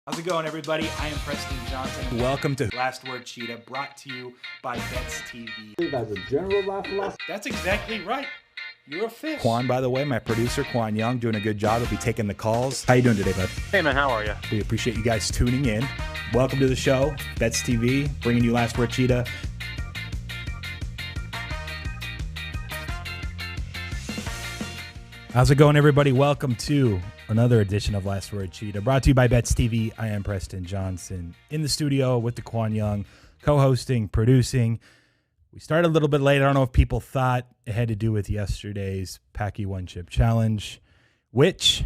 How's it going, everybody? I am Preston Johnson. Welcome to Last Word Cheetah, brought to you by Bets TV. As a general life philosophy. That's exactly right. You're a fish. Qwan, by the way, my producer, Qwan Young, doing a good job. He'll be taking the calls. How you doing today, bud? Hey, man, how are you? We appreciate you guys tuning in. Welcome to the show, Bets TV, bringing you Last Word Cheetah. How's it going, everybody? Welcome to another edition of Last Word Cheetah, brought to you by Bets TV. I am Preston Johnson in the studio with the Qwan Young, co-hosting, producing. We started a little bit late. I don't know if people thought it had to do with yesterday's Packy One Chip Challenge, which,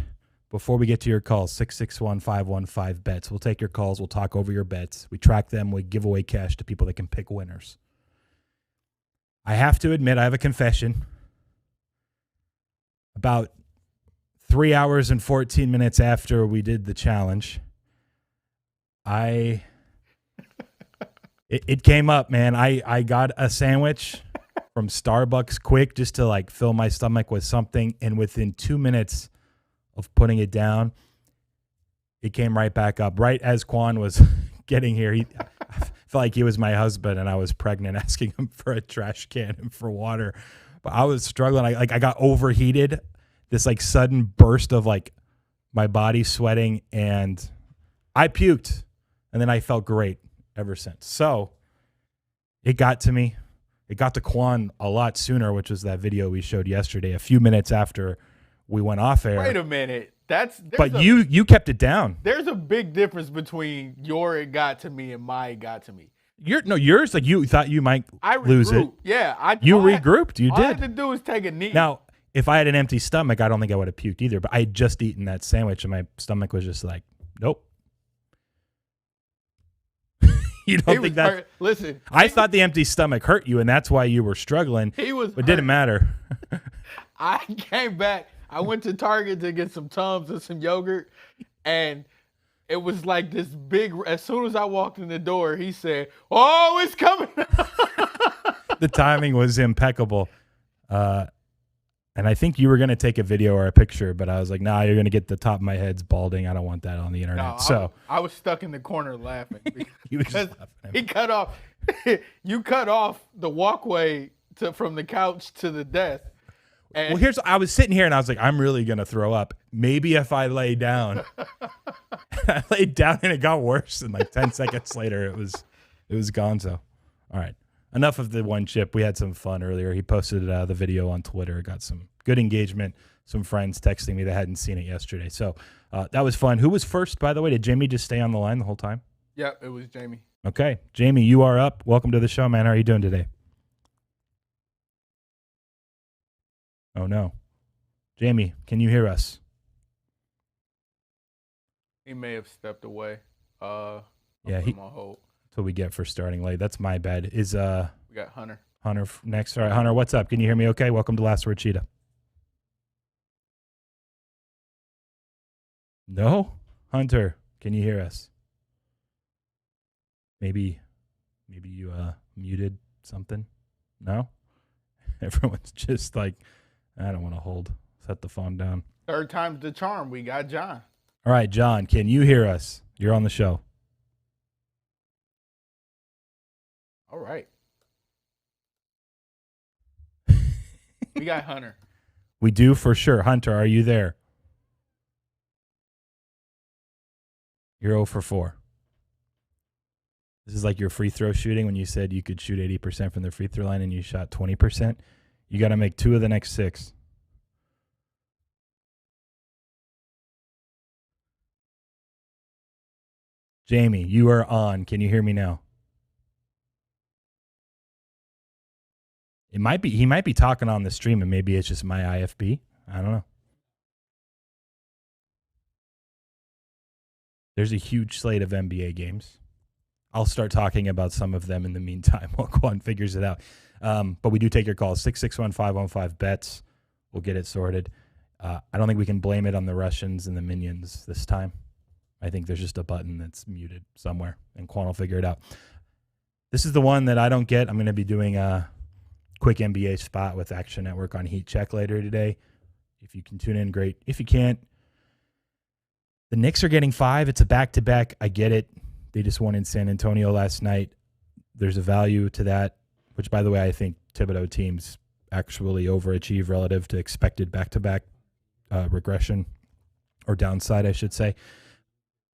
before we get to your calls, 661-515-BETS. We'll take your calls. We'll talk over your bets. We track them. We give away cash to people that can pick winners. I have to admit, I have a confession. About 3 hours and 14 minutes after we did the challenge, it came up, man. I got a sandwich from Starbucks quick just to like fill my stomach with something, and within 2 minutes of putting it down, it came right back up. Right as Qwan was getting here, I felt like he was my husband and I was pregnant, asking him for a trash can and for water. But I was struggling. I got overheated. This like sudden burst of like my body sweating, and I puked, and then I felt great ever since. So it got to me. It got to Qwan a lot sooner, which was that video we showed yesterday, a few minutes after we went off air. Wait a minute. You kept it down. There's a big difference between your it got to me and my it got to me. Yours, like you thought you might lose it. Yeah. You regrouped. You all did. I had to do is take a knee. Now, if I had an empty stomach, I don't think I would have puked either. But I had just eaten that sandwich, and my stomach was just like, nope. You don't think that? Hurt. Listen, I thought the empty stomach hurt you, and that's why you were struggling. It didn't matter. I came back. I went to Target to get some Tums and some yogurt, and it was like this big. As soon as I walked in the door, he said, "Oh, it's coming." The timing was impeccable. And I think you were going to take a video or a picture, but I was like, nah, you're going to get the top of my head's balding. I don't want that on the internet. No, I was stuck in the corner laughing because he cut off. You cut off the walkway from the couch to the desk. And I was sitting here and I was like, I'm really going to throw up. Maybe if I lay down. I laid down and it got worse. And like 10 seconds later, it was gonzo. All right. Enough of the one chip. We had some fun earlier. He posted the video on Twitter. Got some good engagement. Some friends texting me that hadn't seen it yesterday. So that was fun. Who was first, by the way? Did Jamie just stay on the line the whole time? Yep, it was Jamie. Okay. Jamie, you are up. Welcome to the show, man. How are you doing today? Oh, no. Jamie, can you hear us? He may have stepped away. Yeah, I'm on hold. That's what we get for starting late. That's my bad. We got Hunter. Hunter next. All right, Hunter, what's up? Can you hear me okay? Welcome to Last Word Cheetah. No? Hunter, can you hear us? Maybe you muted something? No? Everyone's just like, I don't want to hold. Set the phone down. Third time's the charm. We got John. All right, John, can you hear us? You're on the show. All right. We got Hunter. We do for sure. Hunter, are you there? You're 0 for 4. This is like your free throw shooting when you said you could shoot 80% from the free throw line and you shot 20%. You got to make 2 of the next 6. Jamie, you are on. Can you hear me now? He might be talking on the stream, and maybe it's just my IFB. I don't know. There's a huge slate of NBA games. I'll start talking about some of them in the meantime while Qwan figures it out. But we do take your calls, 661-515-BETS. We'll get it sorted. I don't think we can blame it on the Russians and the minions this time. I think there's just a button that's muted somewhere, and Qwan will figure it out. This is the one that I don't get. I'm going to be doing a quick NBA spot with Action Network on Heat Check later today. If you can tune in, great. If you can't, The Knicks are getting 5. It's a back-to-back. I get it. They just won in San Antonio last night. There's a value to that, which, by the way, I think Thibodeau teams actually overachieve relative to expected back-to-back regression or downside, I should say.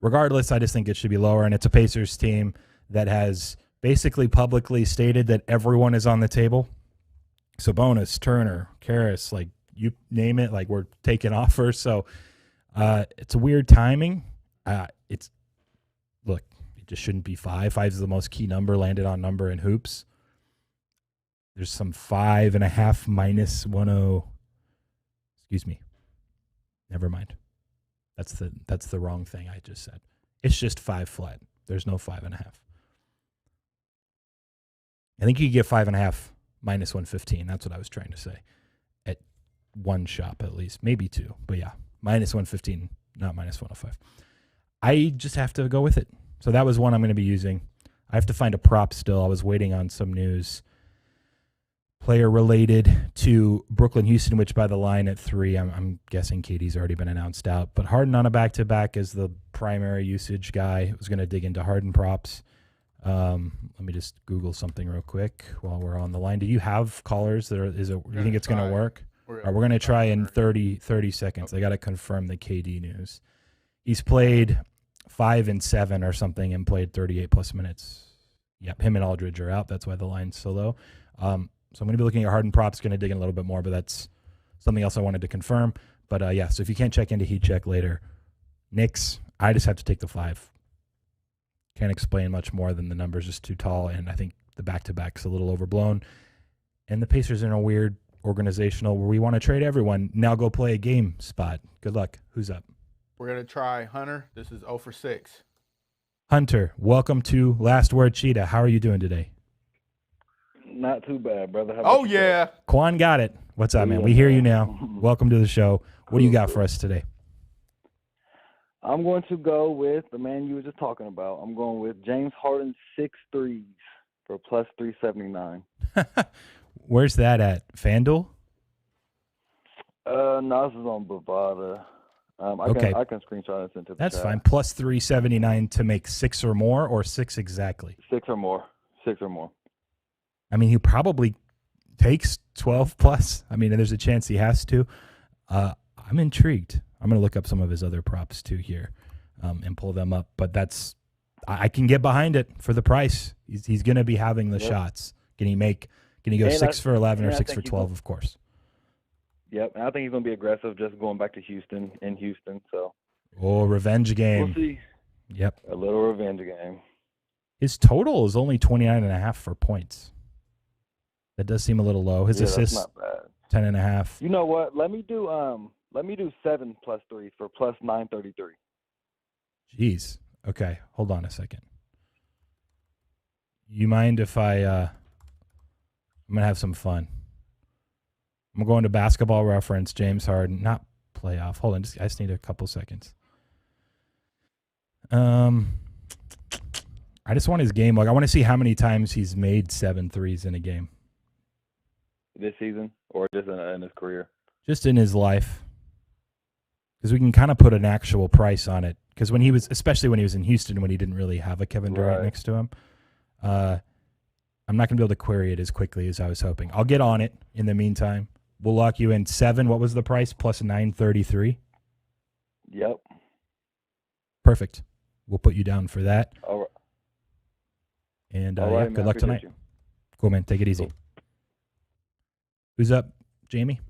Regardless, I just think it should be lower, and it's a Pacers team that has basically publicly stated that everyone is on the table. Sabonis, Turner, Karras, like you name it, like we're taking offers. So it's a weird timing. It just shouldn't be 5. 5 is the most key number, landed on number in hoops. There's some 5.5 minus 10. Excuse me. Never mind. That's the wrong thing I just said. It's just 5 flat. There's no 5.5. I think you could get 5.5 minus 115. That's what I was trying to say. At one shop at least, maybe 2, but yeah, minus 115, not minus 105. I just have to go with it. So that was one I'm going to be using. I have to find a prop still. I was waiting on some news. Player related to Brooklyn, Houston, which by the line at 3, I'm guessing KD's already been announced out. But Harden on a back-to-back is the primary usage guy. I was going to dig into Harden props. Let me just Google something real quick while we're on the line. Do you have callers? You think it's going to work? We're going to try in 30 seconds. I got to confirm the KD news. He's played 5 and 7 or something and played 38-plus minutes. Yep, him and Aldridge are out. That's why the line's so low. So I'm going to be looking at Harden props, going to dig in a little bit more, but that's something else I wanted to confirm. But, yeah, so if you can't check into Heat Check later, Knicks, I just have to take the 5. Can't explain much more than the number's just too tall, and I think the back-to-back's a little overblown. And the Pacers are in a weird organizational where we want to trade everyone. Now go play a game spot. Good luck. Who's up? We're going to try Hunter. This is 0 for 6. Hunter, welcome to Last Word Cheetah. How are you doing today? Not too bad, brother. How about yeah. Qwan got it. What's up, man? We hear you now. Welcome to the show. What do you got for us today? I'm going to go with the man you were just talking about. I'm going with James Harden 6 threes for plus 379. Where's that at? FanDuel? No, this is on Bovada. I can screenshot this into the That's chat. fine. Plus 379 to make 6 or more, or 6 exactly? 6 or more. 6 or more. I mean, he probably takes 12 plus. I mean, there's a chance he has to. I'm intrigued. I'm going to look up some of his other props too here and pull them up. But I can get behind it for the price. He's going to be having the shots. Can he go 6 for 11 or 6 for 12, of course? Yep, and I think he's going to be aggressive just going back to Houston. So. Oh, revenge game. We'll see. Yep. A little revenge game. His total is only 29.5 for points. That does seem a little low. His assists, that's not bad. 10.5. You know what? Let me do 7 plus 3 for plus 933. Jeez. Okay, hold on a second. You mind if I'm going to have some fun. I'm going to Basketball Reference, James Harden, not playoff. Hold on, I just need a couple seconds. I just want his game log. I want to see how many times he's made 7 threes in a game. This season or just in his career? Just in his life. Because we can kind of put an actual price on it. Because especially when he was in Houston, when he didn't really have a Kevin Durant next to him, I'm not going to be able to query it as quickly as I was hoping. I'll get on it in the meantime. We'll lock you in 7. What was the price? Plus 933? Yep. Perfect. We'll put you down for that. All right. And All right, good man, luck tonight. you. Cool, man. Take it easy. Cool. Who's up? Jamie?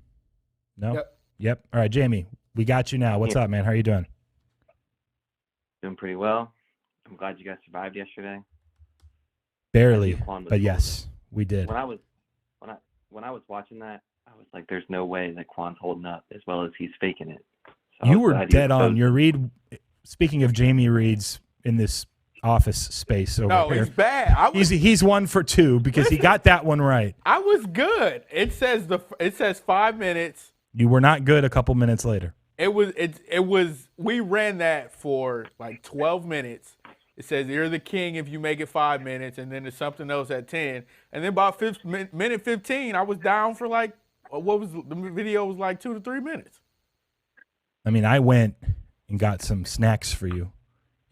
No? Yep. All right, Jamie, we got you now. What's up, man? How are you doing? Doing pretty well. I'm glad you guys survived yesterday. Barely, but yes, we did. When I was watching that, I was like, "There's no way that Quan's holding up as well as he's faking it." So You were dead on. Your read. Speaking of Jamie reads in this office space over here. It's bad. He's 1 for 2 because he got that one right. I was good. It says 5 minutes. You were not good a couple minutes later. It was we ran that for like 12 minutes. It says you're the king if you make it 5 minutes, and then there's something else at 10. And then about minute 15, I was down for the video was like 2 to 3 minutes. I mean, I went and got some snacks for you.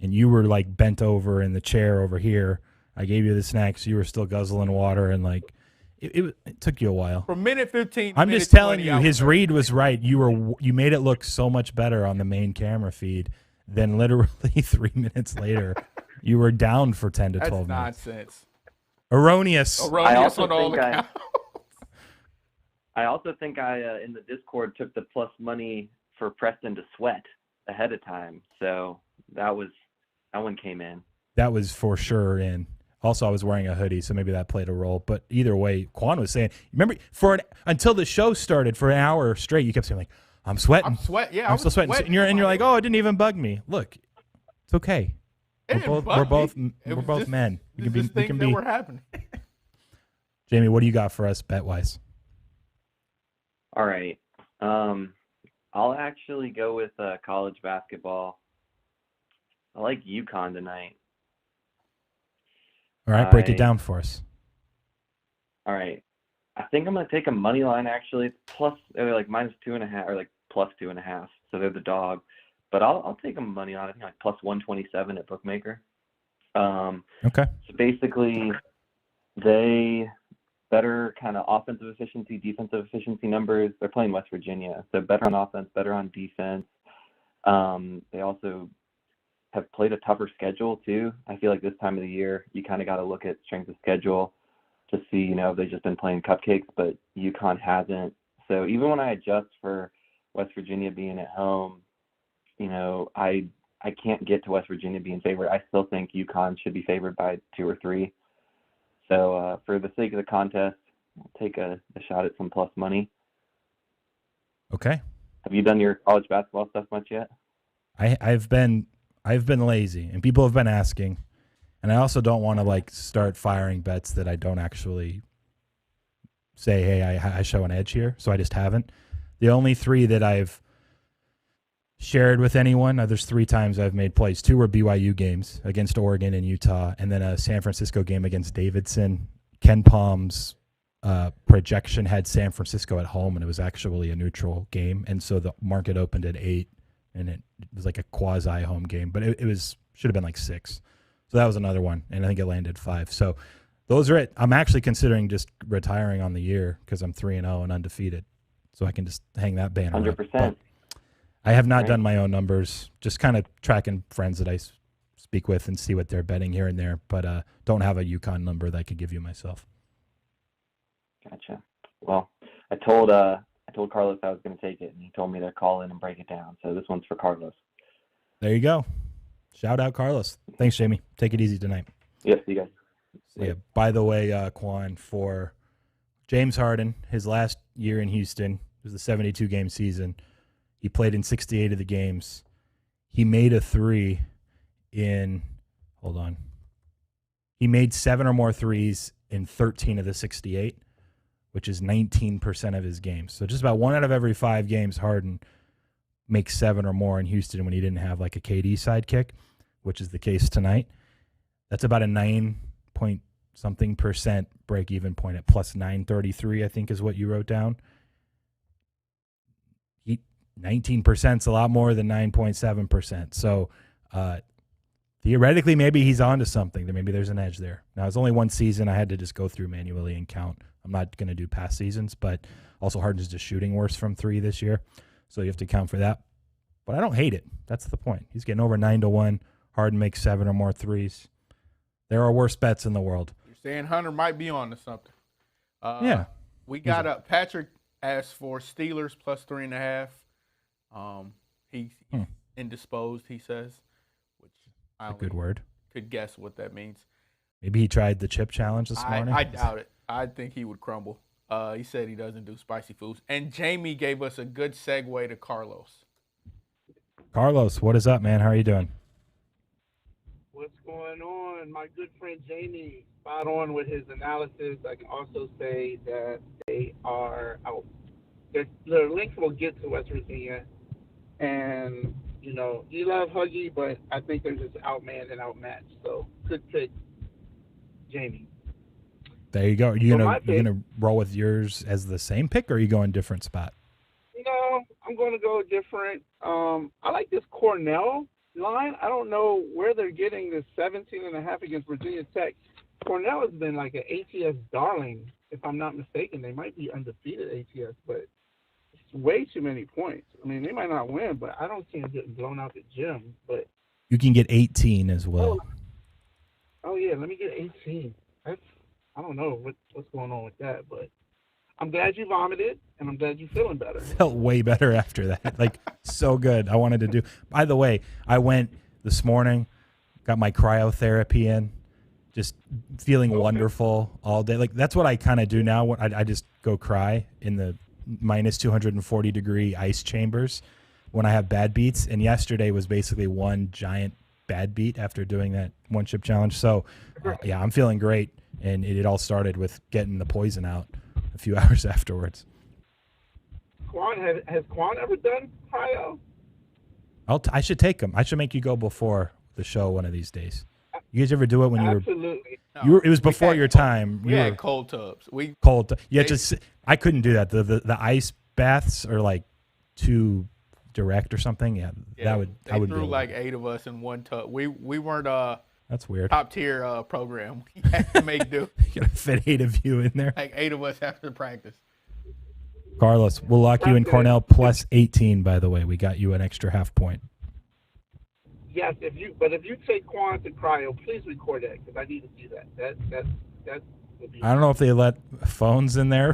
And you were like bent over in the chair over here. I gave you the snacks. You were still guzzling water, and like it took you a while. From minute 15. I'm minute just telling 20, you, I his was read was right. You made it look so much better on the main camera feed than literally 3 minutes later. You were down for 10 to 12 minutes. That's nonsense. Erroneous. Erroneous on all accounts. I also think I in the Discord took the plus money for Preston to sweat ahead of time, so that one came in. That was for sure in. Also, I was wearing a hoodie, so maybe that played a role. But either way, Qwan was saying, remember, until the show started for an hour straight, you kept saying like, "I'm sweating, Yeah, I'm still sweating," and you're like, "Oh, it didn't even bug me." Look, it's okay. We're both men. We can be. Things that were happening. Jamie, what do you got for us bet wise? All right, I'll actually go with college basketball. I like UConn tonight. All right, break it down for us. All right. I think I'm going to take a money line, actually. They're like -2.5 or like +2.5. So they're the dog. But I'll take a money line. I think like +127 at Bookmaker. Okay. So basically, they better kind of offensive efficiency, defensive efficiency numbers. They're playing West Virginia. So better on offense, better on defense. They also have played a tougher schedule too. I feel like this time of the year, you kind of got to look at strength of schedule to see, if they've just been playing cupcakes, but UConn hasn't. So even when I adjust for West Virginia being at home, I can't get to West Virginia being favored. I still think UConn should be favored by 2 or 3. So for the sake of the contest, I'll take a shot at some plus money. Okay. Have you done your college basketball stuff much yet? I've been lazy, and people have been asking, and I also don't want to start firing bets that I don't actually say, hey, I show an edge here, so I just haven't. The only 3 that I've shared with anyone, there's 3 times I've made plays. 2 were BYU games against Oregon and Utah, and then a San Francisco game against Davidson. Ken Palm's projection had San Francisco at home, and it was actually a neutral game, and so the market opened at 8. And it was like a quasi home game, but it should have been like 6. So that was another one, and I think it landed 5. So those are it. I'm actually considering just retiring on the year because I'm 3-0 and undefeated, so I can just hang that banner. 100%. I have not done my own numbers, just kind of tracking friends that I speak with and see what they're betting here and there, but don't have a UConn number that I could give you myself. Gotcha. Well, I told Carlos I was going to take it, and he told me to call in and break it down. So this one's for Carlos. There you go. Shout out Carlos. Thanks, Jamie. Take it easy tonight. Yep, see you guys. Yeah. By the way, Qwan, for James Harden, his last year in Houston, it was the 72-game season. He played in 68 of the games. He made a 3 in – hold on. He made 7 or more threes in 13 of the 68, which is 19% of his games. So just about 1 out of every 5 games, Harden makes 7 or more in Houston when he didn't have like a KD sidekick, which is the case tonight. That's about a 9-point-something% break-even point at plus 933, I think is what you wrote down. 19% is a lot more than 9.7%. So theoretically, maybe he's onto something. Maybe there's an edge there. Now, it's only 1 season. I had to just go through manually and count. I'm not going to do past seasons, but also Harden's just shooting worse from 3 this year. So you have to count for that. But I don't hate it. That's the point. He's getting over 9-1. Harden makes 7 or more threes. There are worse bets in the world. You're saying Hunter might be on to something. Yeah. We got Patrick asked for Steelers plus 3.5. He's indisposed, he says, which I a good word. Could guess what that means. Maybe he tried the chip challenge this morning. I doubt it. I think he would crumble. He said he doesn't do spicy foods. And Jamie gave us a good segue to Carlos. Carlos, what is up, man? How are you doing? What's going on? My good friend Jamie, spot on with his analysis. I can also say that they are out. The Lynx will get to West Virginia. And, you love Huggy, but I think they're just outmanned and outmatched. So, good pick, Jamie. There you go. Are you gonna roll with yours as the same pick, or are you going different spot? No, I'm going to go different. I like this Cornell line. I don't know where they're getting this 17.5 against Virginia Tech. Cornell has been like an ATS darling, if I'm not mistaken. They might be undefeated ATS, but it's way too many points. I mean, they might not win, but I don't see them getting blown out the gym. But You can get 18 as well. oh yeah, let me get 18. I don't know what's going on with that, but I'm glad you vomited, and I'm glad you're feeling better. Felt way better after that. Like, so good. I wanted to do. By the way, I went this morning, got my cryotherapy in, just feeling wonderful all day. Like, that's what I kind of do now. I just go cry in the minus 240 degree ice chambers when I have bad beats. And yesterday was basically one giant bad beat after doing that one chip challenge. So, yeah, I'm feeling great. And it all started with getting the poison out a few hours afterwards. Has Qwan ever done cryo? I should take them. I should make you go before the show one of these days. You guys ever do it when Absolutely. It was before your time. We had cold tubs. I couldn't do that. The ice baths are like too direct or something. Yeah, that would. They threw like 8 of us in one tub. We weren't that's weird. Top tier program. We had to make do. You gotta fit 8 of you in there. Like 8 of us after practice. Carlos, we'll lock you in Cornell plus 18. By the way, we got you an extra half point. Yes, if you take Qwan to cryo, please record that because I need to see that. That would be. I don't know if they let phones in there.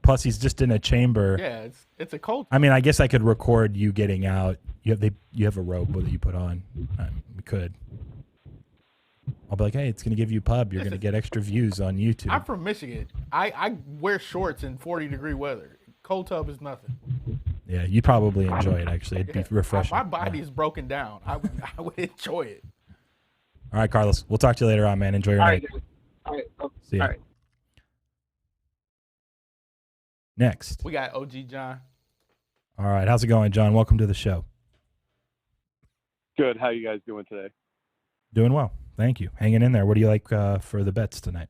Plus, he's just in a chamber. Yeah, it's a cold. I mean, I guess I could record you getting out. You have a robe that you put on. We could. I'll be like, hey, it's gonna give you pub. You're gonna get extra views on YouTube. I'm from Michigan. I wear shorts in 40-degree weather. Cold tub is nothing. Yeah, you'd probably enjoy it, actually. It'd be refreshing. My body is broken down. I would enjoy it. All right, Carlos. We'll talk to you later on, man. Enjoy your night. All right. See ya. All right. Next. We got OG John. All right. How's it going, John? Welcome to the show. Good. How you guys doing today? Doing well. Thank you. Hanging in there. What do you like for the bets tonight?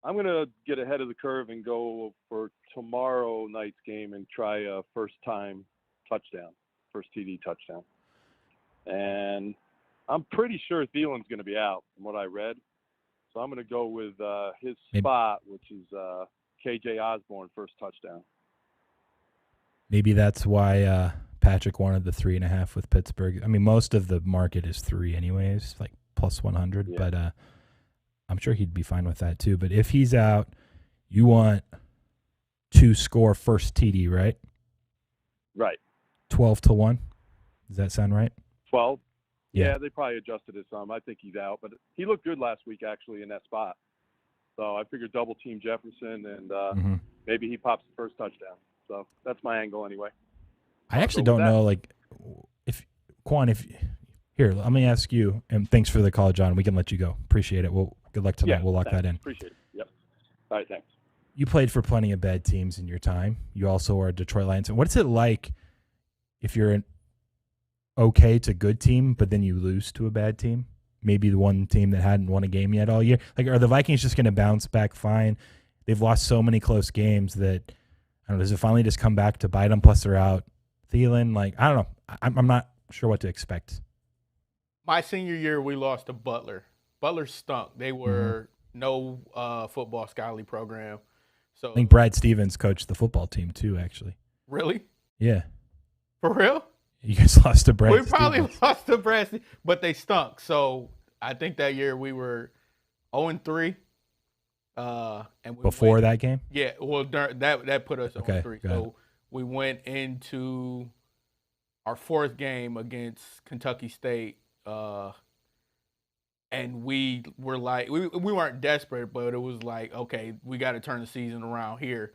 I'm going to get ahead of the curve and go for tomorrow night's game and try a first-time touchdown, first TD touchdown. And I'm pretty sure Thielen's going to be out from what I read. So I'm going to go with his spot, which is KJ Osborne, first touchdown. Maybe that's why Patrick wanted the 3.5 with Pittsburgh. I mean, most of the market is 3 anyways, like plus 100. Yeah. But I'm sure he'd be fine with that too. But if he's out, you want to score first TD, right? Right. 12-1. Does that sound right? 12? Yeah, they probably adjusted it some. I think he's out. But he looked good last week, actually, in that spot. So I figured double team Jefferson and maybe he pops the first touchdown. So that's my angle anyway. I actually don't know, like, if Qwan, here, let me ask you, and thanks for the call, John. We can let you go. Appreciate it. Good luck tonight. We'll lock that in. Appreciate it. Yep. All right, thanks. You played for plenty of bad teams in your time. You also are a Detroit Lions. What's it like if you're an okay to good team, but then you lose to a bad team? Maybe the one team that hadn't won a game yet all year. Like, are the Vikings just going to bounce back fine? They've lost so many close games that, I don't know, does it finally just come back to bite them? Plus they're out. Thielen, like, I don't know. I'm not sure what to expect. My senior year, we lost to Butler. Butler stunk. They were no football scholarly program. So I think Brad Stevens coached the football team too, actually. Really? Yeah. For real? You guys lost to Brad Stevens. We probably lost to Brad Stevens, but they stunk. So I think that year we were 0-3. And before that game? Yeah, well, that put us 0-3. So we went into our 4th game against Kentucky State, and we were like, we weren't desperate, but it was like, okay, we got to turn the season around here,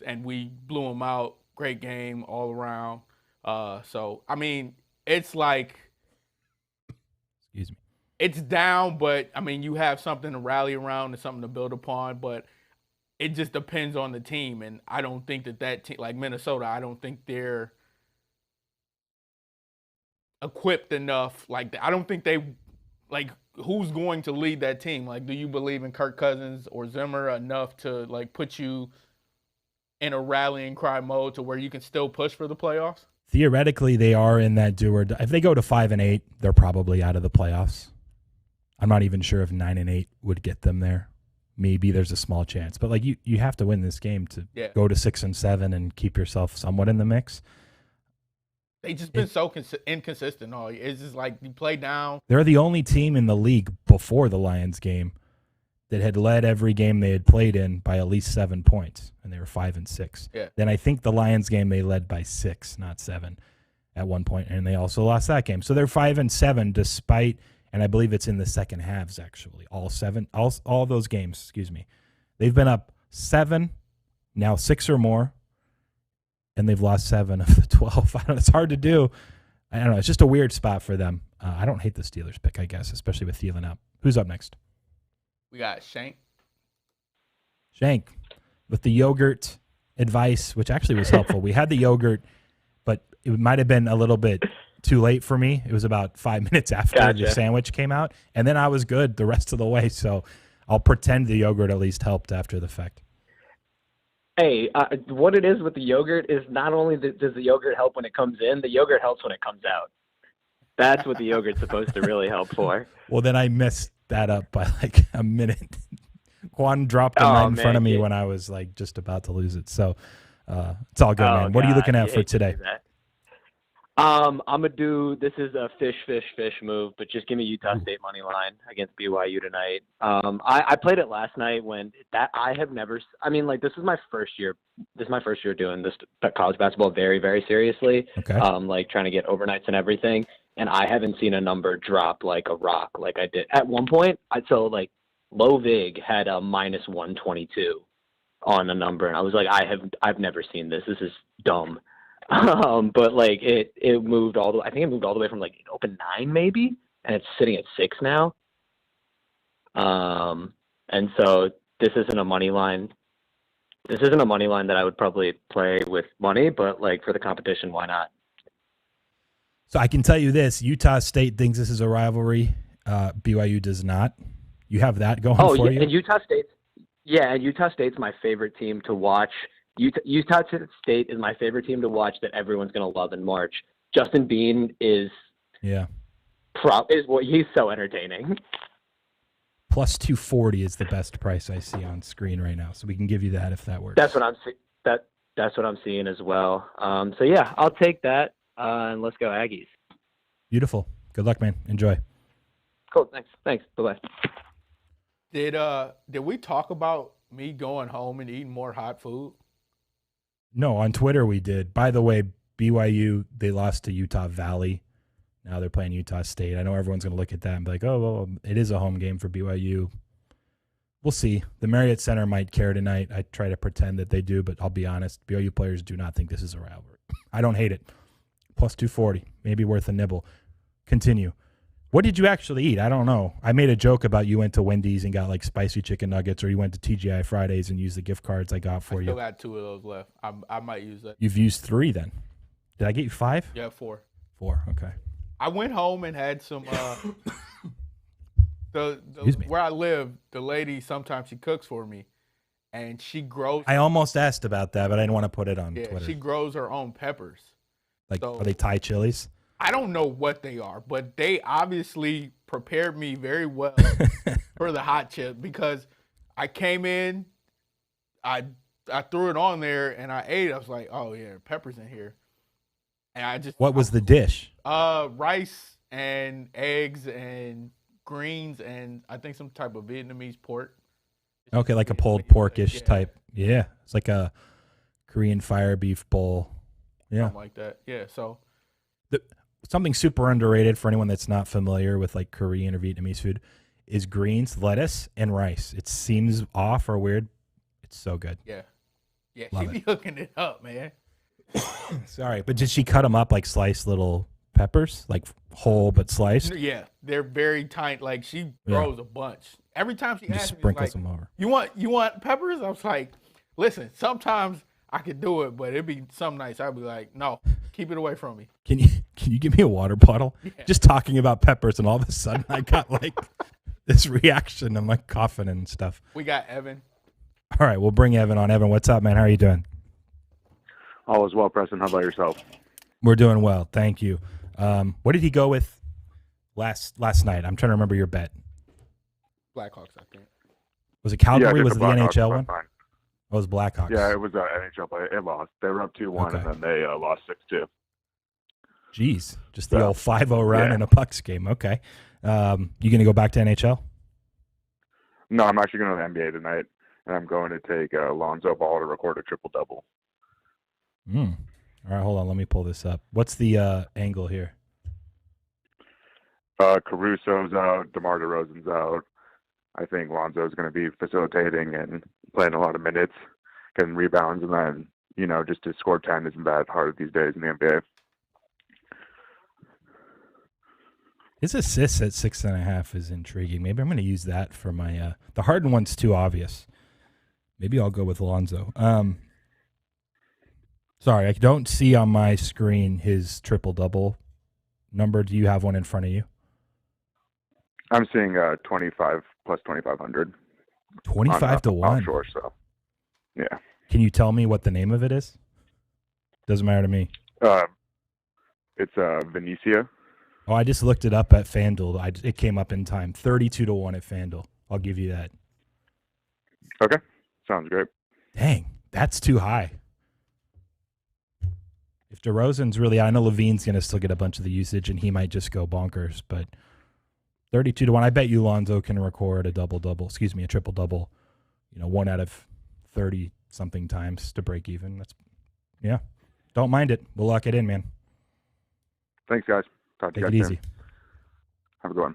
and we blew them out. Great game all around. So I mean, it's like, excuse me, it's down, but I mean, you have something to rally around and something to build upon, but it just depends on the team. And I don't think that team, like Minnesota, I don't think they're equipped enough. Like, I don't think they, like, who's going to lead that team? Like, do you believe in Kirk Cousins or Zimmer enough to, like, put you in a rallying cry mode to where you can still push for the playoffs? Theoretically, they are in that do or die. If they go to 5-8, they're probably out of the playoffs. I'm not even sure if 9-8 would get them there. Maybe there's a small chance, but like you have to win this game to go to 6-7 and keep yourself somewhat in the mix. They just been so inconsistent all year. It's just like you play down. They're the only team in the league before the Lions game that had led every game they had played in by at least 7 points, and they were 5-6. Yeah. Then I think the Lions game they led by 6, not 7, at one point, and they also lost that game. So they're 5-7 despite, and I believe it's in the second halves actually. All those games. Excuse me. They've been up 7, now 6 or more, and they've lost 7 of the 12. I don't know, it's hard to do. I don't know. It's just a weird spot for them. I don't hate the Steelers pick, I guess, especially with Thielen out. Who's up next? We got Shank. Shank with the yogurt advice, which actually was helpful. We had the yogurt, but it might have been a little bit too late for me. It was about 5 minutes after the sandwich came out, and then I was good the rest of the way. So I'll pretend the yogurt at least helped after the fact. Hey, what it is with the yogurt is not only does the yogurt help when it comes in, the yogurt helps when it comes out. That's what the yogurt's supposed to really help for. Well, then I messed that up by like a minute. Qwan dropped them right in front of me when I was like just about to lose it. So it's all good, man. What are you looking at for today? I'm gonna do. This is a fish move, but just give me Utah State money line against BYU tonight. I played it last night when that I have never. I mean, like this is my first year. This is my first year doing this college basketball very, very seriously. Okay. Like trying to get overnights and everything, and I haven't seen a number drop like a rock like I did at one point. Low Vig had a -122 on a number, and I was like, I've never seen this. This is dumb. But like it moved all the way. I think it moved all the way from like it opened 9 maybe, and it's sitting at 6 now. And so this isn't a money line. This isn't a money line that I would probably play with money, but like for the competition, why not? So I can tell you this: Utah State thinks this is a rivalry. BYU does not. You have that going for you. And Utah State's my favorite team to watch. Utah State is my favorite team to watch that everyone's going to love in March. Justin Bean is he's so entertaining. Plus 240 is the best price I see on screen right now, so we can give you that if that works. That's what I'm seeing as well. So yeah, I'll take that and let's go Aggies. Beautiful. Good luck, man. Enjoy. Cool. Thanks. Bye-bye. Did we talk about me going home and eating more hot food? No, on Twitter we did. By the way, BYU, they lost to Utah Valley. Now they're playing Utah State. I know everyone's going to look at that and be like, oh, well, it is a home game for BYU. We'll see. The Marriott Center might care tonight. I try to pretend that they do, but I'll be honest. BYU players do not think this is a rivalry. I don't hate it. Plus 240, maybe worth a nibble. Continue. What did you actually eat? I don't know. I made a joke about you went to Wendy's and got like spicy chicken nuggets, or you went to TGI Fridays and used the gift cards I got for you. I still got 2 of those left. I might use that. You've used 3 then. Did I get you 5? Yeah, 4. 4, okay. I went home and had some where I live, the lady sometimes she cooks for me and she grows. I almost asked about that, but I didn't want to put it on Twitter. She grows her own peppers. Like, are they Thai chilies? I don't know what they are, but they obviously prepared me very well for the hot chip because I came in, I threw it on there and I ate it. I was like, oh yeah, peppers in here. And What was the dish? Rice and eggs and greens and I think some type of Vietnamese pork. Okay, like a pulled porkish type. Yeah, it's like a Korean fire beef bowl. Yeah, something like that. Yeah, so something super underrated for anyone that's not familiar with like Korean or Vietnamese food is greens, lettuce, and rice. It seems off or weird. It's so good. Yeah, Love she be hooking it up, man. Sorry, but did she cut them up like sliced little peppers, like whole but sliced? Yeah, they're very tiny. Like she grows a bunch. Every time she asks me, sprinkles like, them over. You want peppers? I was like, listen, sometimes I could do it, but it'd be some nights I'd be like, no, keep it away from me. Can you give me a water bottle? Yeah. Just talking about peppers, and all of a sudden I got like this reaction. I'm like coughing and stuff. We got Evan. All right, we'll bring Evan on. Evan, what's up, man? How are you doing? All is well, Preston. How about yourself? We're doing well, thank you. What did he go with last night? I'm trying to remember your bet. Blackhawks, I think. Was it Calgary? Yeah, Was it the Blackhawks, NHL one? fine. Oh, it was Blackhawks. Yeah, it was NHL play. It lost. They were up 2-1, Okay. and then they lost 6-2. Jeez, just the So, old 5-0 run yeah. in a Pucks game. Okay. You going to go back to NHL? No, I'm actually going to the NBA tonight, and I'm going to take Lonzo Ball to record a triple-double. All right, hold on. Let me pull this up. What's the angle here? Caruso's out. DeMar DeRozan's out. I think Lonzo's going to be facilitating and playing a lot of minutes, getting rebounds, and then, just to score 10 isn't that hard these days in the NBA. His assists at 6.5 is intriguing. Maybe I'm going to use that for my the Harden one's too obvious. Maybe I'll go with Lonzo. Sorry, I don't see on my screen his triple-double number. Do you have one in front of you? I'm seeing 25 plus 2,500. 25 to 1. Offshore, so yeah. Can you tell me what the name of it is? Doesn't matter to me. It's Venetia. Oh, I just looked it up at FanDuel. It came up in time. 32 to 1 at FanDuel. I'll give you that. Okay, sounds great. Dang, that's too high. If DeRozan's really, I know Levine's going to still get a bunch of the usage, and he might just go bonkers, but 32 to 1. I bet you Lonzo can record a triple-double, 1 out of 30-something times to break even. Yeah, don't mind it. We'll lock it in, man. Thanks, guys. Talk to Take you it guys easy. soon. Have a good one.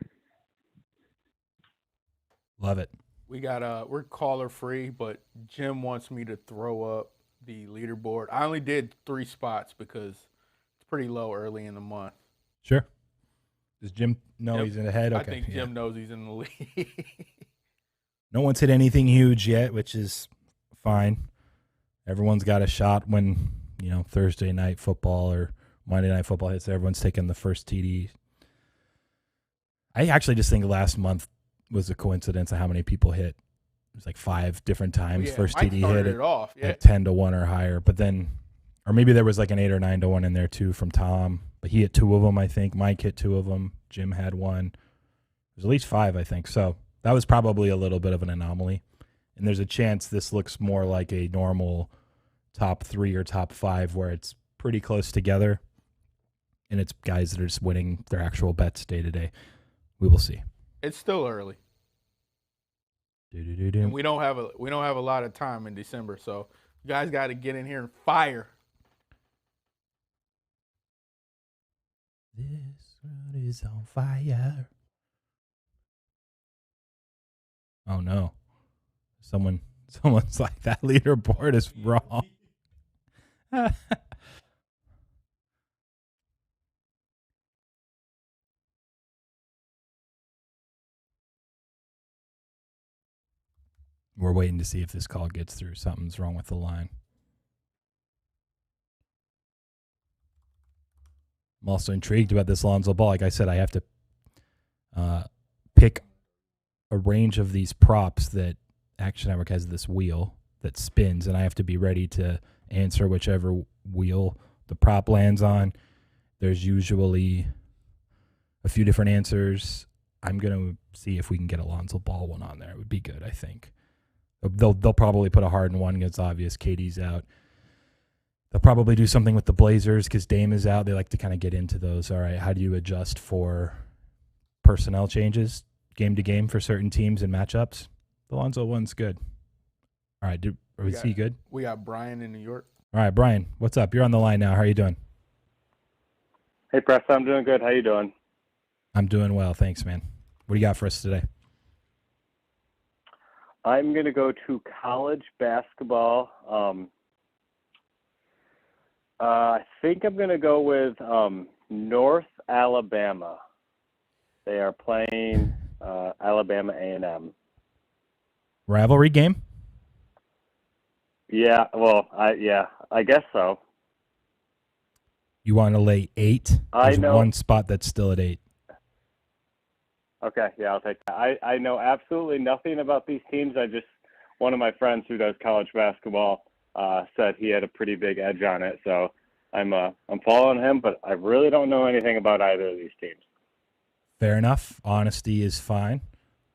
Love it. We're caller free, but Jim wants me to throw up the leaderboard. I only did 3 spots because it's pretty low early in the month. Sure. Does Jim know he's in the head? Okay. I think Jim knows he's in the lead. No one's hit anything huge yet, which is fine. Everyone's got a shot when, Thursday night football or Monday night football hits. Everyone's taking the first TD. I actually just think last month was a coincidence of how many people hit. It was like 5 different times. First Mike TD hit it off. Yeah. at 10 to 1 or higher. But then, or maybe there was like an 8 or 9 to 1 in there too from Tom. But he hit 2 of them, I think. Mike hit 2 of them. Jim had 1. There's at least 5, I think. So that was probably a little bit of an anomaly. And there's a chance this looks more like a normal top 3 or top 5 where it's pretty close together. And it's guys that are just winning their actual bets day to day. We will see. It's still early. And we don't have a lot of time in December, so you guys got to get in here and fire. This world is on fire. Oh no. Someone's like, that leaderboard is wrong. We're waiting to see if this call gets through. Something's wrong with the line. I'm also intrigued about this Lonzo Ball. Like I said, I have to pick a range of these props that Action Network has this wheel that spins, and I have to be ready to answer whichever wheel the prop lands on. There's usually a few different answers. I'm going to see if we can get a Lonzo Ball one on there. It would be good, I think. They'll probably put a Harden one. It's obvious KD's out. They'll probably do something with the Blazers because Dame is out. They like to kind of get into those. All right, how do you adjust for personnel changes game to game for certain teams and matchups? The Lonzo one's good. All right, is he good? We got Brian in New York. All right, Brian, what's up? You're on the line now. How are you doing? Hey, Preston, I'm doing good. How you doing? I'm doing well. Thanks, man. What do you got for us today? I'm going to go to college basketball. I think I'm going to go with North Alabama. They are playing Alabama A&M. Rivalry game? Yeah, well, I guess so. You want to lay 8? There's one spot that's still at 8. Okay, yeah, I'll take that. I know absolutely nothing about these teams. One of my friends who does college basketball said he had a pretty big edge on it. So I'm following him, but I really don't know anything about either of these teams. Fair enough. Honesty is fine.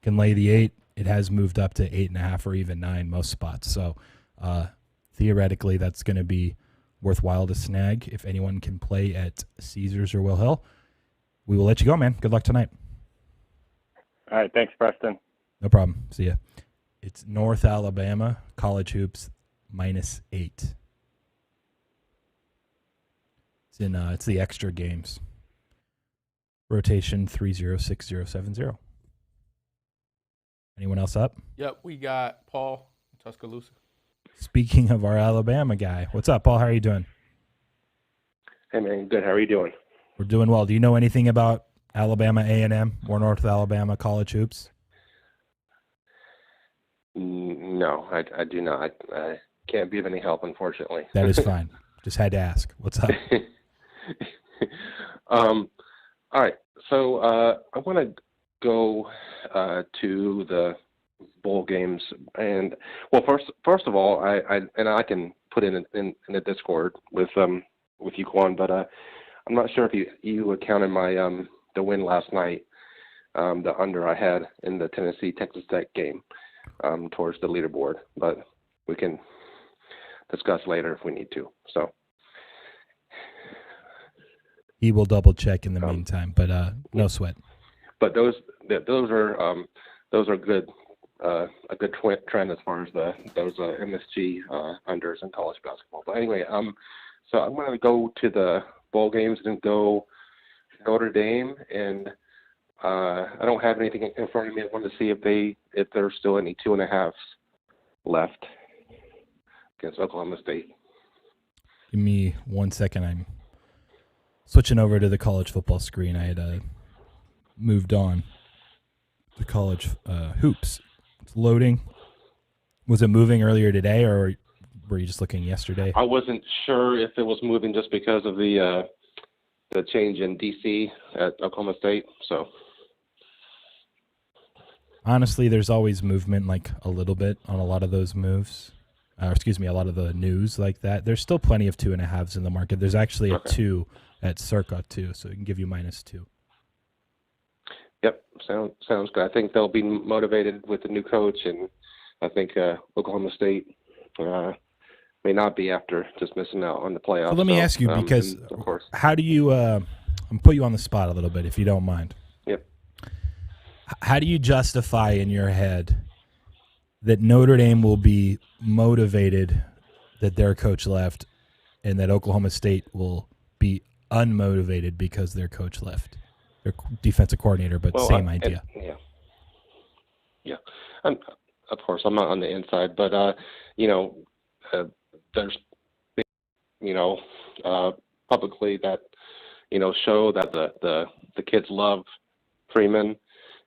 Can lay the 8. It has moved up to 8.5 or even 9 most spots. So theoretically, that's going to be worthwhile to snag if anyone can play at Caesars or Will Hill. We will let you go, man. Good luck tonight. All right. Thanks, Preston. No problem. See ya. It's North Alabama, college hoops, -8. It's the extra games. Rotation 306070. Anyone else up? Yep, we got Paul in Tuscaloosa. Speaking of our Alabama guy, what's up, Paul? How are you doing? Hey, man. Good. How are you doing? We're doing well. Do you know anything about Alabama A&M or North Alabama college hoops? No, I do not. I can't be of any help, unfortunately. That is fine. Just had to ask. What's up? All right. So I want to go to the bowl games, and well, first of all, I can put in a Discord with you, Qwan, but I'm not sure if you accounted my the win last night, the under I had in the Tennessee Texas Tech game towards the leaderboard, but we can discuss later if we need to. So he will double check in the meantime, but no sweat. But those are good a good trend as far as those MSG unders in college basketball. But anyway, so I'm going to go to the bowl games and go Notre Dame, and I don't have anything in front of me. I wanted to see if there's still any 2.5s left against Oklahoma State. Give me 1 second. I'm switching over to the college football screen. I had moved on to college hoops. It's loading. Was it moving earlier today, or were you just looking yesterday? I wasn't sure if it was moving just because of the change in DC at Oklahoma State. So honestly, there's always movement, like a little bit on a lot of those moves. A lot of the news like that. There's still plenty of 2.5s in the market. There's actually a 2 at circa 2, so it can give you -2. Yep, sounds good. I think they'll be motivated with the new coach, and I think Oklahoma State may not be after just missing out on the playoffs. So let me ask you, because of course, how do you I'm put you on the spot a little bit, if you don't mind. Yep. How do you justify in your head that Notre Dame will be motivated that their coach left, and that Oklahoma State will be unmotivated because their coach left? Their defensive coordinator, but same idea. Yeah. Of course, I'm not on the inside, but there's publicly that show that the kids love Freeman,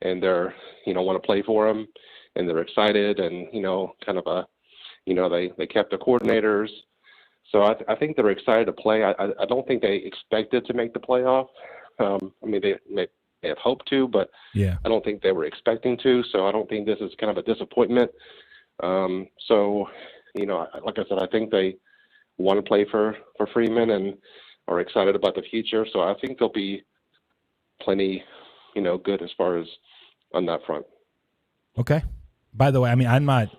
and they're want to play for him, and they're excited, and they kept the coordinators, so I think they're excited to play. I don't think they expected to make the playoff. They may have hoped to, but yeah, I don't think they were expecting to. So I don't think this is kind of a disappointment. Like I said, I think they want to play for Freeman and are excited about the future. So I think they'll be plenty, good as far as on that front. Okay. By the way, I'm not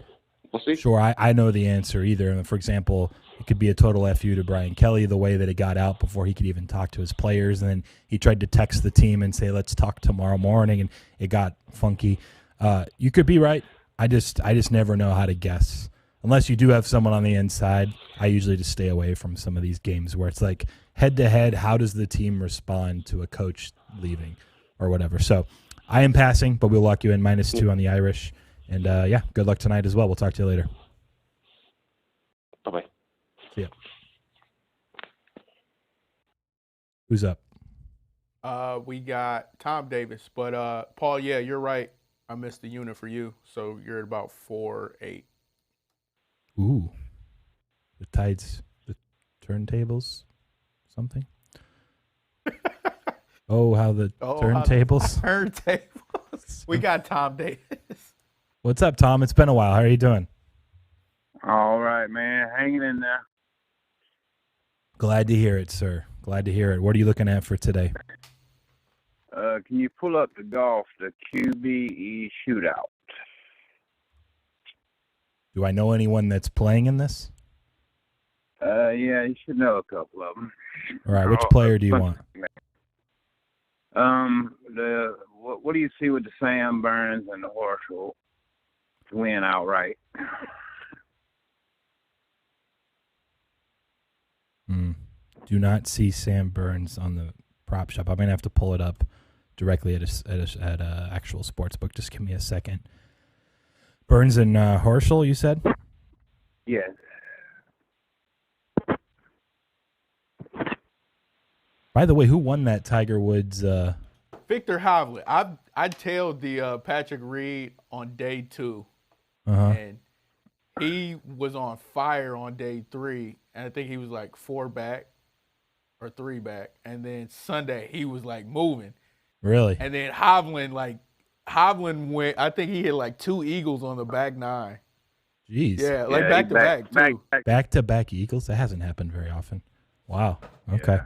sure I know the answer either. For example, it could be a total FU to Brian Kelly, the way that it got out before he could even talk to his players. And then he tried to text the team and say, let's talk tomorrow morning, and it got funky. You could be right. I just never know how to guess. Unless you do have someone on the inside, I usually just stay away from some of these games where it's like head-to-head, how does the team respond to a coach leaving or whatever. So I am passing, but we'll lock you in -2 on the Irish. And, good luck tonight as well. We'll talk to you later. Bye-bye. See ya. Who's up? We got Tom Davis. But, Paul, yeah, you're right. I missed the unit for you. So you're at about 4.8. Ooh. The tides, the turntables, something? How the turntables? Turntables. We got Tom Davis. What's up, Tom? It's been a while. How are you doing? All right, man. man. Hanging in there. Glad to hear it, sir. Glad to hear it. What are you looking at for today? Can you pull up the QBE shootout? Do I know anyone that's playing in this? Yeah, you should know a couple of them. All right, which player do you want? What do you see with the Sam Burns and the Horschel to win outright? Do not see Sam Burns on the prop shop. I'm gonna have to pull it up directly at a actual sports book. Just give me a second. Burns and Horschel, you said? Yes. By the way, who won that Tiger Woods? Victor Hovland. I tailed the Patrick Reed on day 2, and he was on fire on day 3, and I think he was like 4 back or 3 back, and then Sunday he was like moving. Really? And then Hovland went. I think he hit like 2 eagles on the back 9. Jeez. Yeah, like back to back too. Back to back eagles. That hasn't happened very often. Wow. Okay.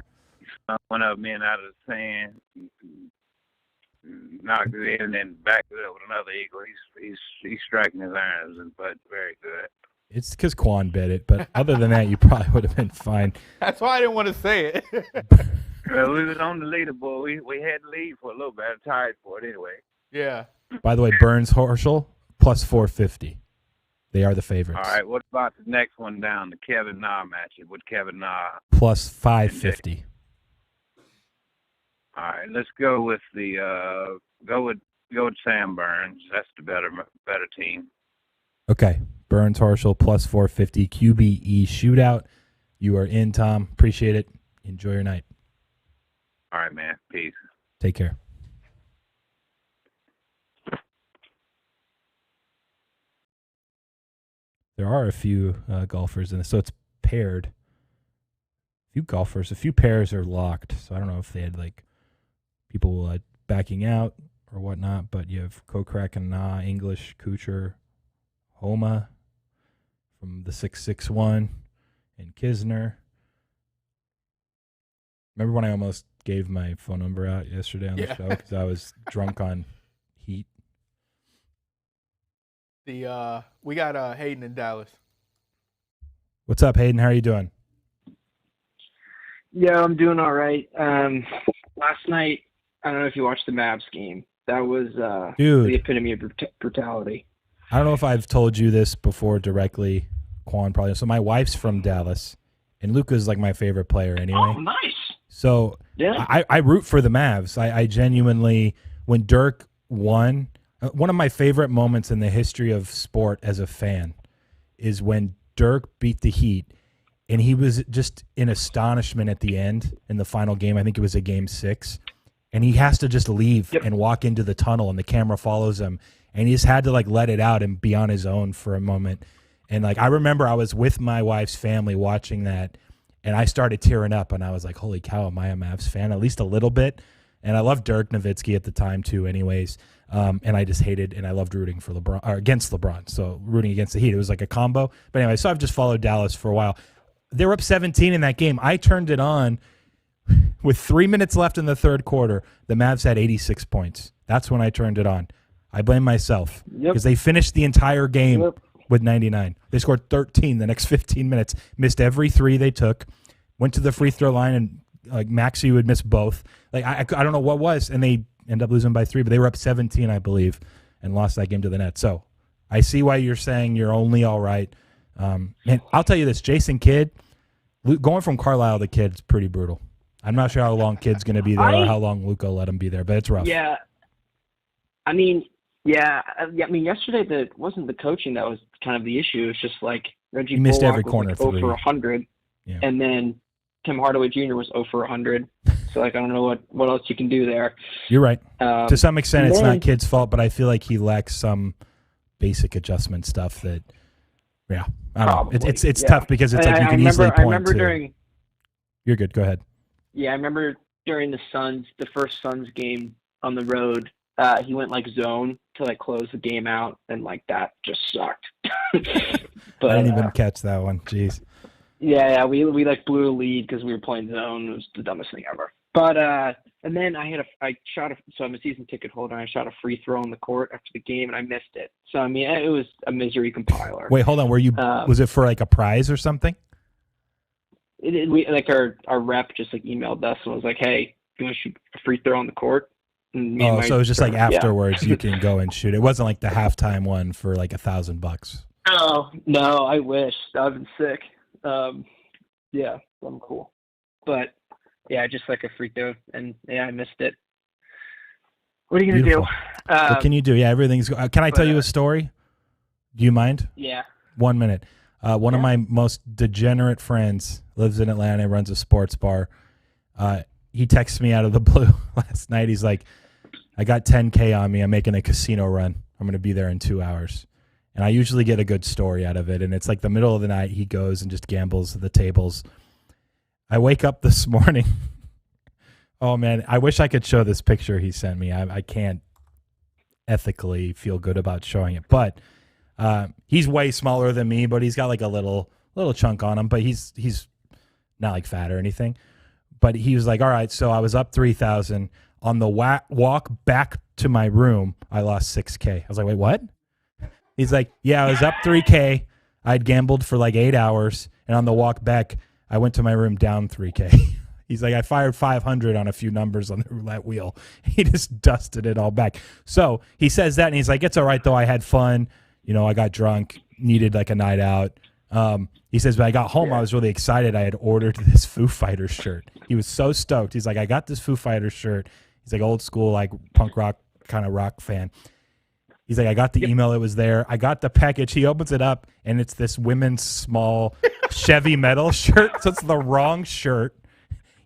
Yeah. One of them in out of the sand, knocked it in, and then backed it up with another eagle. He's striking his irons, but very good. It's because Qwan bet it, but other than that, you probably would have been fine. That's why I didn't want to say it. Well, we was on the leaderboard. We had to lead for a little bit. Tied for it anyway. Yeah. By the way, Burns Horschel plus 450. They are the favorites. All right. What about the next one down, the Kevin Na matchup with Kevin Na? Plus 550. All right. Let's go with the go with Sam Burns. That's the better team. Okay. Burns Horschel plus 450 QBE shootout. You are in, Tom. Appreciate it. Enjoy your night. All right, man. Peace. Take care. There are a few golfers in this, so it's paired. A few pairs are locked, so I don't know if they had like people backing out or whatnot, but you have Kokrak and Na, English, Kuchar, Homa from the 661, and Kisner. Remember when I almost gave my phone number out yesterday on the show because I was drunk on heat? We got Hayden in Dallas. What's up, Hayden? How are you doing? Yeah, I'm doing all right. Last night, I don't know if you watched the Mavs game. That was the epitome of brutality. I don't know if I've told you this before directly, Qwan probably. So my wife's from Dallas, and Luka's like my favorite player anyway. Oh, nice. So yeah. I root for the Mavs. I genuinely, when Dirk won, one of my favorite moments in the history of sport as a fan is when Dirk beat the Heat, and he was just in astonishment at the end in the final game. I think it was a game 6, and he has to just leave and walk into the tunnel, and the camera follows him, and he just had to like let it out and be on his own for a moment. And like I remember I was with my wife's family watching that, and I started tearing up, and I was like, holy cow, am I a Mavs fan? At least a little bit. And I loved Dirk Nowitzki at the time too anyways. And I just hated, and I loved rooting for LeBron, or against LeBron. So rooting against the Heat, it was like a combo. But anyway, so I've just followed Dallas for a while. They were up 17 in that game. I turned it on with 3 minutes left in the third quarter. The Mavs had 86 points. That's when I turned it on. I blame myself because they finished the entire game with 99. They scored 13 the next 15 minutes, missed every 3 they took, went to the free throw line, and like Maxey would miss both. Like I don't know what was, and they end up losing by 3, but they were up 17, I believe, and lost that game to the Nets. So I see why you're saying you're only all right. And I'll tell you this, Jason Kidd, going from Carlisle to Kidd is pretty brutal. I'm not sure how long Kidd's going to be there or how long Luka let him be there, but it's rough. Yeah. I mean, yesterday that wasn't the coaching that was kind of the issue. It's just like Reggie missed Bullock every corner was like 0 for 100, and then Tim Hardaway Jr. was 0 for 100. So like I don't know what else you can do there. You're right. To some extent, it's not Kidd's fault, but I feel like he lacks some basic adjustment stuff that. Yeah, I don't know. It's tough because it's like you can easily point to. I remember during. You're good. Go ahead. Yeah, I remember during the first Suns game on the road, he went like zone to like close the game out, and like that just sucked. But I didn't even catch that one. Jeez. Yeah, we like blew a lead because we were playing zone. It was the dumbest thing ever. But and then so I'm a season ticket holder. And I shot a free throw on the court after the game, and I missed it. So I mean, it was a misery compiler. Wait, hold on. Was it for like a prize or something? We like our rep just like emailed us and was like, "Hey, you want to shoot a free throw on the court?" So it was just like afterwards you can go and shoot. It wasn't like the halftime one for like $1,000. Oh no, I wish that would have been sick. Yeah, I'm cool. But yeah, just like a free throw, and yeah, I missed it. What are you gonna do? What can you do? Yeah, everything's. Can I tell you a story? Do you mind? Yeah. 1 minute. One of my most degenerate friends lives in Atlanta, runs a sports bar. He texted me out of the blue last night. He's like, I got $10K on me. I'm making a casino run. I'm going to be there in 2 hours. And I usually get a good story out of it. And it's like the middle of the night. He goes and just gambles the tables. I wake up this morning. Oh, man. I wish I could show this picture he sent me. I can't ethically feel good about showing it. But he's way smaller than me, but he's got like a little chunk on him. But he's not like fat or anything. But he was like, all right, so I was up 3,000. On the walk back to my room, I lost 6K. I was like, wait, what? He's like, yeah, I was up 3K. I'd gambled for like 8 hours. And on the walk back, I went to my room down 3K. He's like, I fired 500 on a few numbers on the roulette wheel. He just dusted it all back. So he says that, and he's like, it's all right, though. I had fun. You know, I got drunk, needed like a night out. He says, when I got home, I was really excited. I had ordered this Foo Fighters shirt. He was so stoked. He's like, I got this Foo Fighters shirt. He's like, old school, like punk rock kind of rock fan. He's like, I got the email. It was there. I got the package. He opens it up, and it's this women's small Chevy metal shirt. So it's the wrong shirt.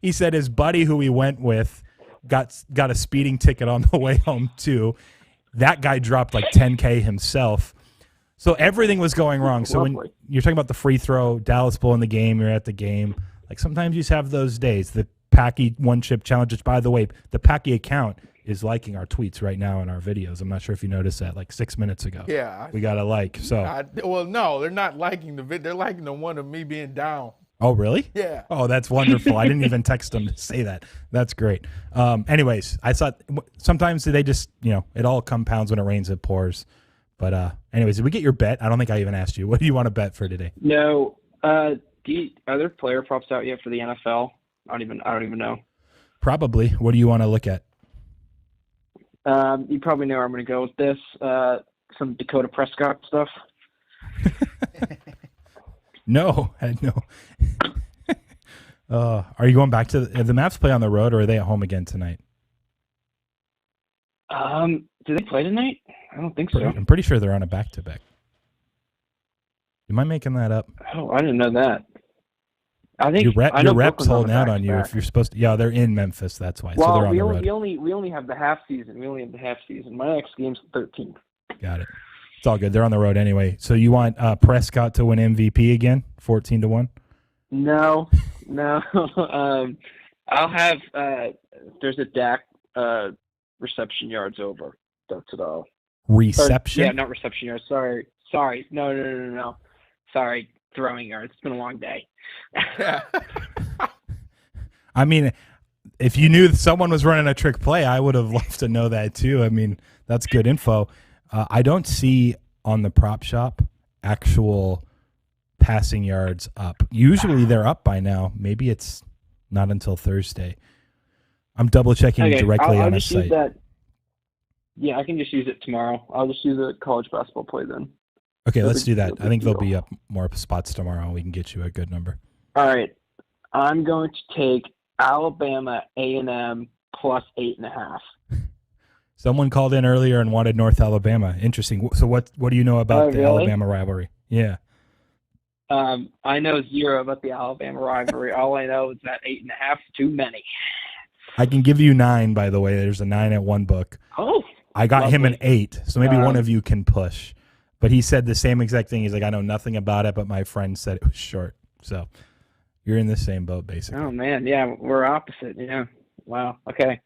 He said his buddy who he went with got a speeding ticket on the way home, too. That guy dropped like 10K himself. So everything was going wrong. So when you're talking about the free throw, Dallas Bull in the game, you're at the game. Like sometimes you just have those days. The Packy one chip challenge, which by the way, the Packy account is liking our tweets right now in our videos. I'm not sure if you noticed that like 6 minutes ago. Yeah. We got a like. So well, no, they're not liking the video. They're liking the one of me being down. Oh, really? Yeah. Oh, that's wonderful. I didn't even text them to say that. That's great. Anyways, I thought sometimes they just, it all compounds when it rains, it pours. But anyways, did we get your bet? I don't think I even asked you. What do you want to bet for today? No. Are there player props out yet for the NFL? I don't even know. Probably. What do you want to look at? You probably know where I'm going to go with this. Some Dakota Prescott stuff. No. Are you going back to the Mavs play on the road, or are they at home again tonight? Do they play tonight? I don't think so. I'm pretty sure they're on a back-to-back. Am I making that up? Oh, I didn't know that. I think your rep's holding out on you if you're supposed to. Yeah, they're in Memphis. That's why. Well, so they're on the road. We only have the half season. My next game's the 13th. Got it. It's all good. They're on the road anyway. So you want Prescott to win MVP again, 14-1? No. I'll have. There's a Dak reception yards over. That's it all. Reception? Not reception yards. Sorry. No. Sorry, throwing yards. It's been a long day. I mean, if you knew someone was running a trick play, I would have loved to know that too. I mean, that's good info. I don't see on the prop shop actual passing yards up. Usually they're up by now. Maybe it's not until Thursday. I'm double checking directly on a site. Yeah, I can just use it tomorrow. I'll just use a college basketball play then. Okay, let's do that. I think they'll be up more spots tomorrow, and we can get you a good number. All right. I'm going to take Alabama A&M plus 8.5. Someone called in earlier and wanted North Alabama. Interesting. So what do you know about the Alabama rivalry? Yeah. I know zero about the Alabama rivalry. All I know is that 8.5 is too many. I can give you 9, by the way. There's a 9 at one book. Oh. I got him an 8, so maybe one of you can push. But he said the same exact thing. He's like, I know nothing about it, but my friend said it was short. So you're in the same boat, basically. Oh, man. Yeah, we're opposite. Yeah. Wow. Okay.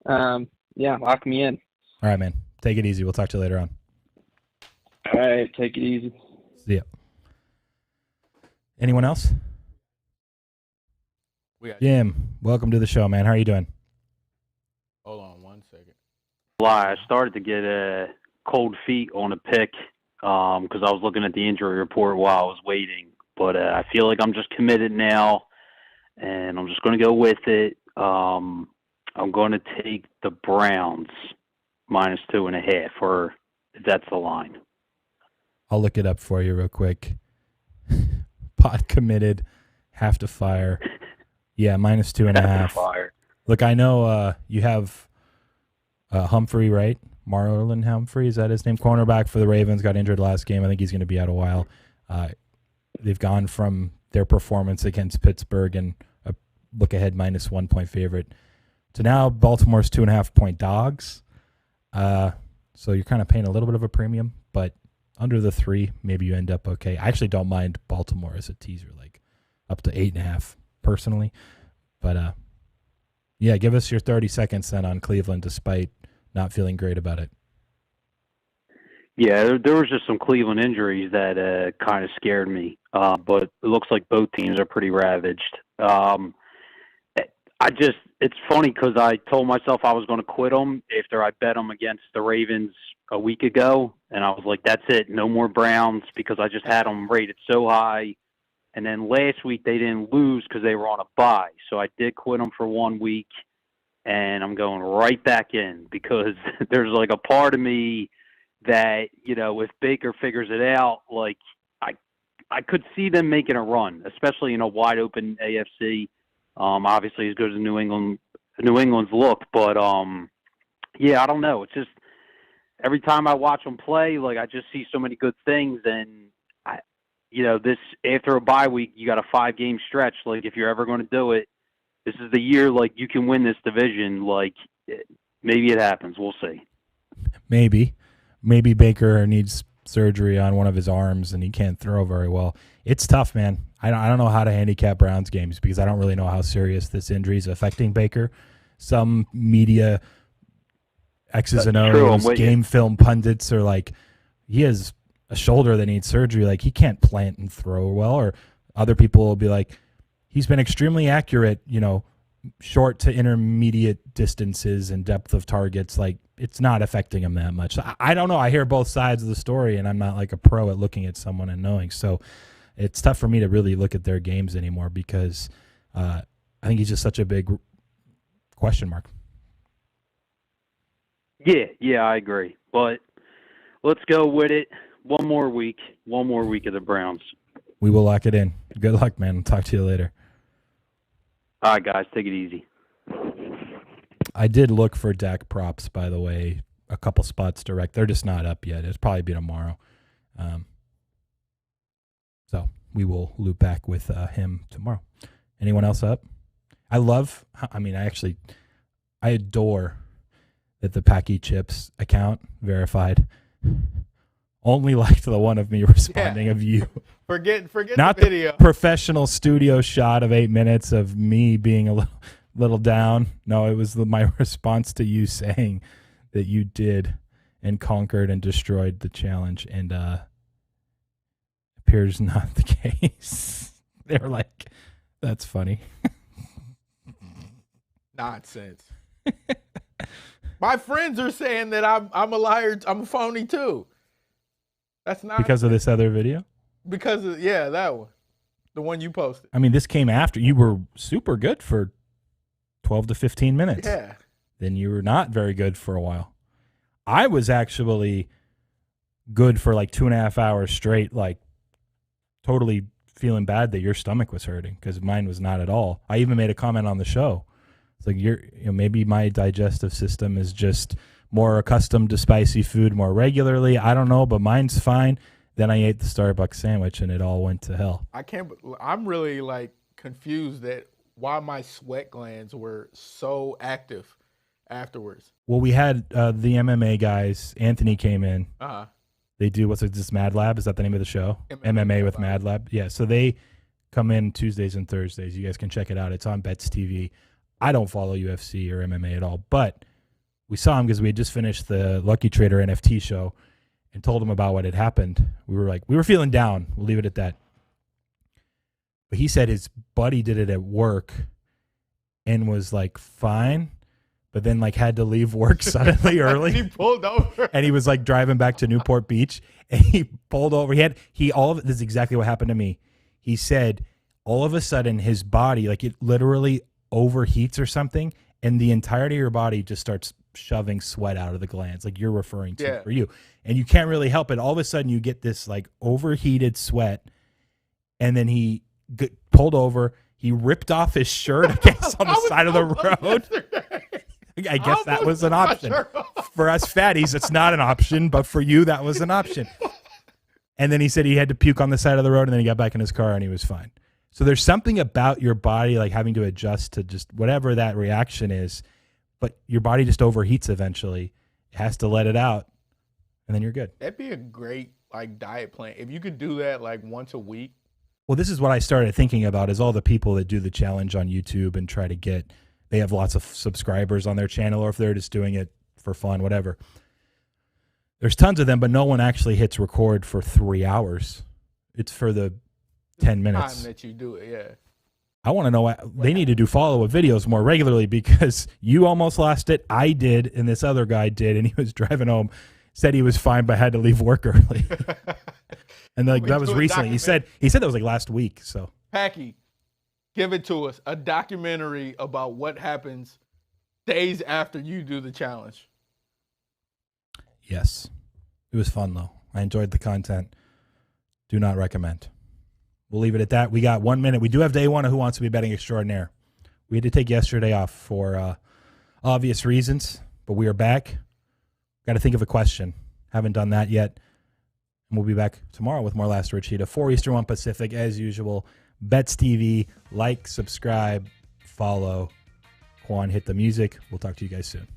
Yeah, lock me in. All right, man. Take it easy. We'll talk to you later on. All right. Take it easy. See ya. Anyone else? Jim, welcome to the show, man. How are you doing? Hold on 1 second. I started to get cold feet on a pick because I was looking at the injury report while I was waiting. But I feel like I'm just committed now, and I'm just going to go with it. I'm going to take the Browns -2.5, or if that's the line. I'll look it up for you real quick. Pot committed, have to fire. Yeah, -2.5. Look, I know you have Humphrey, right? Marlon Humphrey, is that his name? Cornerback for the Ravens, got injured last game. I think he's going to be out a while. They've gone from their performance against Pittsburgh and a look-ahead -1 point favorite to now Baltimore's 2.5-point dogs. So you're kind of paying a little bit of a premium, but under the 3, maybe you end up okay. I actually don't mind Baltimore as a teaser, like up to 8.5 personally. But yeah, give us your 30 seconds then on Cleveland, despite not feeling great about it. Yeah, there was just some Cleveland injuries that kind of scared me, but it looks like both teams are pretty ravaged. It's funny because I told myself I was going to quit them after I bet them against the Ravens a week ago, and I was like, that's it, no more Browns, because I just had them rated so high. And then last week they didn't lose because they were on a bye, so I did quit them for 1 week, and I'm going right back in because there's like a part of me that, you know, if Baker figures it out, like I could see them making a run, especially in a wide open AFC. Obviously as good as New England's look, but yeah, I don't know. It's just every time I watch them play, like I just see so many good things, and this after a bye week, you got a 5-game stretch. Like if you're ever going to do it, this is the year. Like you can win this division. Like maybe it happens. We'll see. Maybe Baker needs surgery on one of his arms and he can't throw very well. It's tough, man. I don't know how to handicap Browns games because I don't really know how serious this injury is affecting Baker. Some media X's and O's, game film pundits are like, he has a shoulder that needs surgery. Like he can't plant and throw well. Or other people will be like, he's been extremely accurate, short to intermediate distances and depth of targets. Like it's not affecting him that much. I don't know. I hear both sides of the story and I'm not like a pro at looking at someone and knowing. So it's tough for me to really look at their games anymore because I think he's just such a big question mark. Yeah, I agree. But let's go with it. One more week of the Browns. We will lock it in. Good luck, man. I'll talk to you later. All right, guys, take it easy. I did look for Dak props, by the way, a couple spots direct. They're just not up yet. It'll probably be tomorrow. So we will loop back with him tomorrow. Anyone else up? I adore that the Packy Chips account verified only liked the one of me responding of you. Forget not the video. The professional studio shot of 8 minutes of me being a little down. No, it was my response to you saying that you did and conquered and destroyed the challenge, and appears not the case. They were like, that's funny. Nonsense. My friends are saying that I'm a liar. I'm a phony too. That's not because of this other video. Because of that one, the one you posted. I mean, this came after you were super good for 12 to 15 minutes. Yeah. Then you were not very good for a while. I was actually good for like 2.5 hours straight, like totally feeling bad that your stomach was hurting because mine was not at all. I even made a comment on the show. It's like maybe my digestive system is just more accustomed to spicy food more regularly. I don't know, but mine's fine. Then I ate the Starbucks sandwich and it all went to hell. I'm really like confused that why my sweat glands were so active afterwards. Well, we had the MMA guys. Anthony came in. Uh-huh. They do what's this Mad Lab? Is that the name of the show? MMA with Mad Lab. Yeah, so they come in Tuesdays and Thursdays. You guys can check it out. It's on Bets TV. I don't follow UFC or MMA at all, but we saw him because we had just finished the Lucky Trader NFT show and told him about what had happened. We were feeling down. We'll leave it at that. But he said his buddy did it at work and was like fine, but then like had to leave work suddenly early. He pulled over. And he was like driving back to Newport Beach, and he pulled over. This is exactly what happened to me. He said all of a sudden his body, like it literally overheats or something, and the entirety of your body just starts shoving sweat out of the glands, like you're referring to for you. And you can't really help it. All of a sudden you get this like overheated sweat, and then he pulled over. He ripped off his shirt, I guess, on the side of the road. I guess that was an option. For us fatties, it's not an option, but for you, that was an option. And then he said he had to puke on the side of the road, and then he got back in his car, and he was fine. So there's something about your body like having to adjust to just whatever that reaction is, but your body just overheats eventually. It has to let it out, and then you're good. That'd be a great like diet plan. If you could do that like once a week. Well, this is what I started thinking about is all the people that do the challenge on YouTube and try to get, they have lots of subscribers on their channel, or if they're just doing it for fun, whatever. There's tons of them, but no one actually hits record for 3 hours. It's for the 10 minutes. Time that you do it, yeah. I want to know, they need to do follow-up videos more regularly, because you almost lost it. I did, and this other guy did, and he was driving home, said he was fine, but had to leave work early. And like that was recently. He said that was like last week. So Packy, give it to us. A documentary about what happens days after you do the challenge. Yes. It was fun though. I enjoyed the content. Do not recommend. We'll leave it at that. We got 1 minute. We do have day one of Who Wants to Be Betting Extraordinaire. We had to take yesterday off for obvious reasons, but we are back. Got to think of a question. Haven't done that yet. And we'll be back tomorrow with more Last Word Cheetah, 4 Eastern, 1 Pacific, as usual. Bets TV, like, subscribe, follow. Qwan, hit the music. We'll talk to you guys soon.